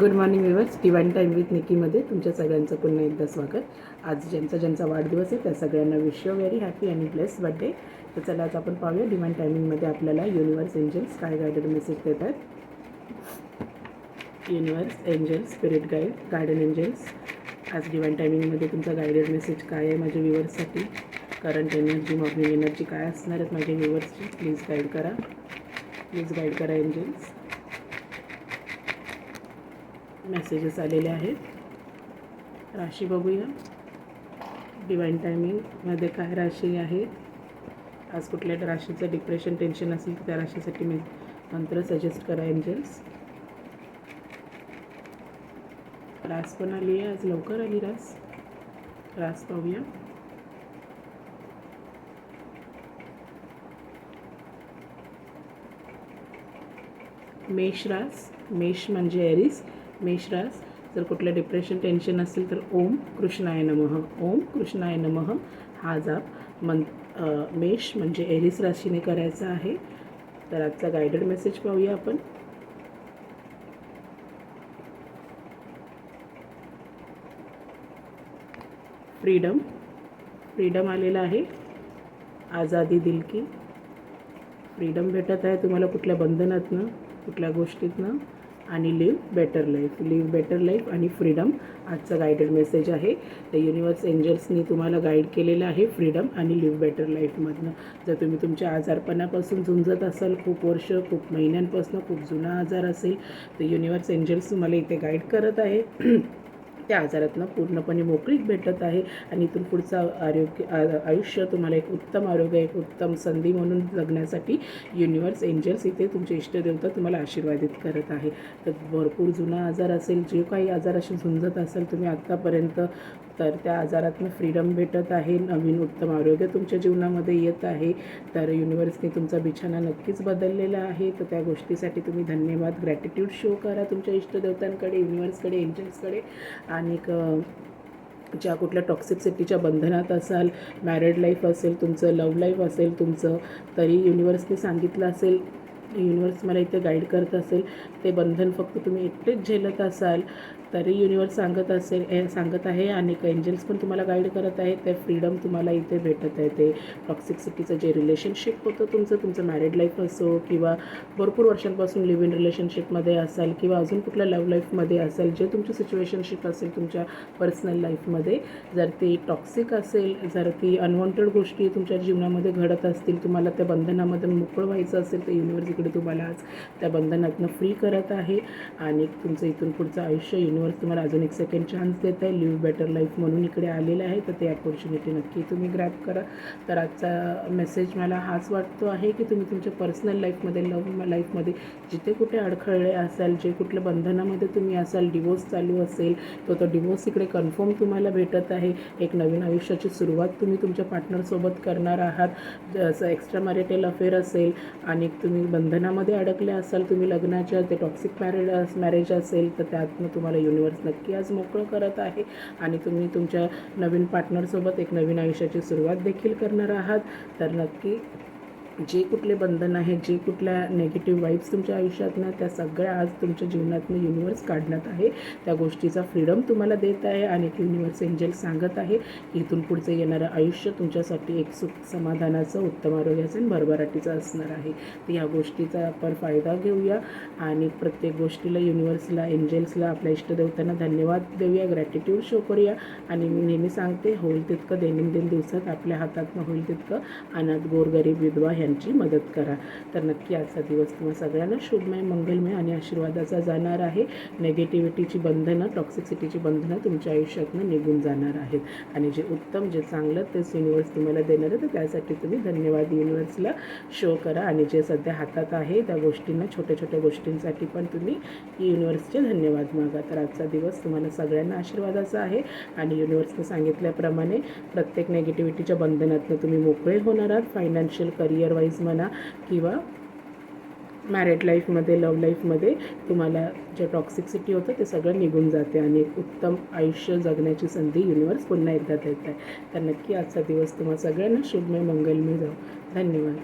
Good morning viewers. Divine time with निकीमध्ये तुमच्या सगळ्यांचं पुन्हा एकदा स्वागत. आज ज्यांचा वाढदिवस आहे त्या सगळ्यांना विश यू व्हेरी हॅपी आणि ब्लेस बर्थडे. तर चला आज आपण पाहूया डिवाइन टायमिंगमध्ये आपल्याला युनिवर्स एंजल्स काय गायडेड मेसेज देत आहेत. Universe angels spirit guardian angels, आज डिवाइन टायमिंगमध्ये तुमचा गायडेड मेसेज काय आहे माझ्या व्ह्यूअर्ससाठी. करंट एनर्जी, मॉर्निंग एनर्जी काय असणार आहेत माझ्या व्ह्यूअर्सची. प्लीज गाईड गाईड करा एंजल्स. मेसेजेस आलेले आहेत. राशी बघूया. डिवाइन टायमिंगमध्ये काय राशी आहे. आज कुठल्या राशीचं डिप्रेशन टेन्शन असेल तर त्या राशीसाठी मी मंत्र सजेस्ट करा एंजल्स. रास पण आली आहे, आज लवकर आली रास पाहूया. मेष रास, मेष म्हणजे एरिस. मेष रास, जर कुठलं डिप्रेशन टेन्शन असेल तर ओम कृष्णाय नमः, ओम कृष्णाय नमः हा जाप मेष म्हणजे एरिस राशीने करायचा आहे. तर आजचा गायडेड मेसेज पाहूया आपण. फ्रीडम आलेला आहे. आझादी दिल की. फ्रीडम भेटत आहे तुम्हाला कुठल्या बंधनातनं, कुठल्या गोष्टीतनं. आणि लिव्ह बेटर लाईफ आणि फ्रीडम आजचा गायडेड मेसेज आहे. तर युनिवर्स एंजल्सनी तुम्हाला गाईड केलेलं आहे फ्रीडम आणि लिव्ह बेटर लाईफमधनं. जर तुम्ही तुमच्या आजारपणापासून झुंजत असाल, खूप वर्ष, खूप महिन्यांपासून, खूप जुना आजार असेल, तर युनिवर्स एंजल्स तुम्हाला इथे गाईड करत आहे. त्या आजारातनं पूर्णपणे मोकळीक भेटत आहे आणि इथून पुढचं आयुष्य तुम्हाला एक उत्तम आरोग्य, एक उत्तम संधी म्हणून जगण्यासाठी युनिवर्स एंजल्स इथे तुमचे इष्टदेवता तुम्हाला आशीर्वादित करत आहे. तर भरपूर जुना आजार असेल, जे काही आजाराशी झुंजत असाल तुम्ही आत्तापर्यंत, तर त्या आजारातनं फ्रीडम भेटत आहे. नवीन उत्तम आरोग्य तुमच्या जीवनामध्ये येत आहे. तर युनिवर्सने तुमचा बिछाना नक्कीच बदललेला आहे. तर त्या गोष्टीसाठी तुम्ही धन्यवाद, ग्रॅटिट्यूड शो करा तुमच्या इष्टदेवतांकडे, युनिवर्सकडे, एंजल्सकडे. आणि ज्या कुठल्या टॉक्सिसिटीच्या बंधनात असाल, मॅरिड लाईफ असेल तुमचं, लव्ह लाईफ असेल तुमचं, तरी युनिवर्सने सांगितलं असेल, युनिवर्स मला इथे गाईड करत असेल, ते बंधन फक्त तुम्ही एकटेच झेलत असाल तरी युनिवर्स सांगत आहे. आणि एंजल्स पण तुम्हाला गाईड करत आहे. ते फ्रीडम तुम्हाला इथे भेटत आहे. ते टॉक्सिसिटीचं जे रिलेशनशिप होतं तुमचं मॅरिड लाईफ असो किंवा भरपूर वर्षांपासून लिव्ह इन रिलेशनशिपमध्ये असाल किंवा अजून कुठल्या लव्ह लाईफमध्ये असाल, जे तुमची सिच्युएशनशिप असेल तुमच्या पर्सनल लाईफमध्ये, जर ती टॉक्सिक असेल, जर ती अनवॉन्टेड गोष्टी तुमच्या जीवनामध्ये घडत असतील, तुम्हाला त्या बंधनामध्ये मोकळं व्हायचं असेल, तर युनिवर्स इकडे तुम्हाला आज त्या बंधनातनं फ्री करत आहे. आणि तुमचं इथून पुढचं आयुष्य युनिवर्स तुम्हाला अजून एक सेकंड चान्स देत आहे. लिव्ह बेटर लाईफ म्हणून इकडे आलेलं आहे. तर ते अपॉर्च्युनिटी नक्की तुम्ही ग्रॅब करा. तर आजचा मेसेज मला हाच वाटतो आहे की तुम्ही तुमच्या पर्सनल लाईफमध्ये, लव्ह लाईफमध्ये जिथे कुठे अडखळले असाल, जे कुठल्या बंधनामध्ये तुम्ही असाल, डिवोर्स चालू असेल, तो डिवोर्स इकडे कन्फर्म तुम्हाला भेटत आहे. एक नवीन आयुष्याची सुरुवात तुम्ही तुमच्या पार्टनरसोबत करणार आहात. जसं एक्स्ट्रा मॅरिटल अफेअर असेल आणि तुम्ही बंधनामध्ये अडकले असाल, तुम्ही लग्नाच्या, ते टॉक्सिक मॅरेज असेल, तर त्यातनं तुम्हाला युनिवर्स नक्की आज मोकळं करत आहे. आणि तुम्ही तुमच्या नवीन पार्टनरसोबत एक नवीन आयुष्याची सुरुवात देखील करणार आहात. तर नक्की जे कुठले बंधन आहेत, जे कुठल्या नेगेटिव्ह वाईब्स तुमच्या आयुष्यातनं, त्या सगळ्या आज तुमच्या जीवनातनं युनिवर्स काढण्यात आहे. त्या गोष्टीचा फ्रीडम तुम्हाला देत आहे. आणि युनिवर्स एंजल सांगत आहे की इथून पुढचं येणारं आयुष्य तुमच्यासाठी एक सुख समाधानाचं, उत्तम आरोग्याचं आणि भरभराटीचं असणार आहे. तर या गोष्टीचा आपण फायदा घेऊया आणि प्रत्येक गोष्टीला युनिवर्सला, एंजल्सला, आपल्या इष्टदेवतांना धन्यवाद देऊया, ग्रॅटिट्यूड शो करूया. आणि मी नेहमी सांगते, होईल तितकं दैनंदिन दिवसात आपल्या हातातनं होईल तितकं अनाथ, गोरगरीब, विधवा यांची मदत करा. तर नक्की आजचा दिवस तुम्हाला सगळ्यांना शुभमय, मंगलमय आणि आशीर्वादाचा जाणार आहे. नेगेटिव्हिटीची बंधनं, टॉक्सिसिटीची बंधनं तुमच्या आयुष्यातनं निघून जाणार आहेत. आणि जे उत्तम, जे चांगलं, तेच युनिवर्स तुम्हाला देणार आहे. तर त्यासाठी तुम्ही धन्यवाद युनिवर्सला शो करा. आणि जे सध्या हातात आहे त्या गोष्टींना, छोट्या छोट्या गोष्टींसाठी पण तुम्ही युनिवर्सचे धन्यवाद मागा. तर आजचा दिवस तुम्हाला सगळ्यांना आशीर्वादाचा आहे. आणि युनिवर्सने सांगितल्याप्रमाणे प्रत्येक नेगेटिव्हिटीच्या बंधनातनं तुम्ही मोकळे होणार आहात. फायनान्शियल, करिअर वाईज म्हणा किंवा मॅरिड लाईफमध्ये, लव्ह लाईफमध्ये तुम्हाला जे टॉक्सिसिटी होतं ते सगळं निघून जाते आणि एक उत्तम आयुष्य जगण्याची संधी युनिवर्स पुन्हा एकदा देत आहे. तर नक्की आजचा दिवस तुम्हाला सगळ्यांना शुभमय, मंगलमय जाऊ. धन्यवाद.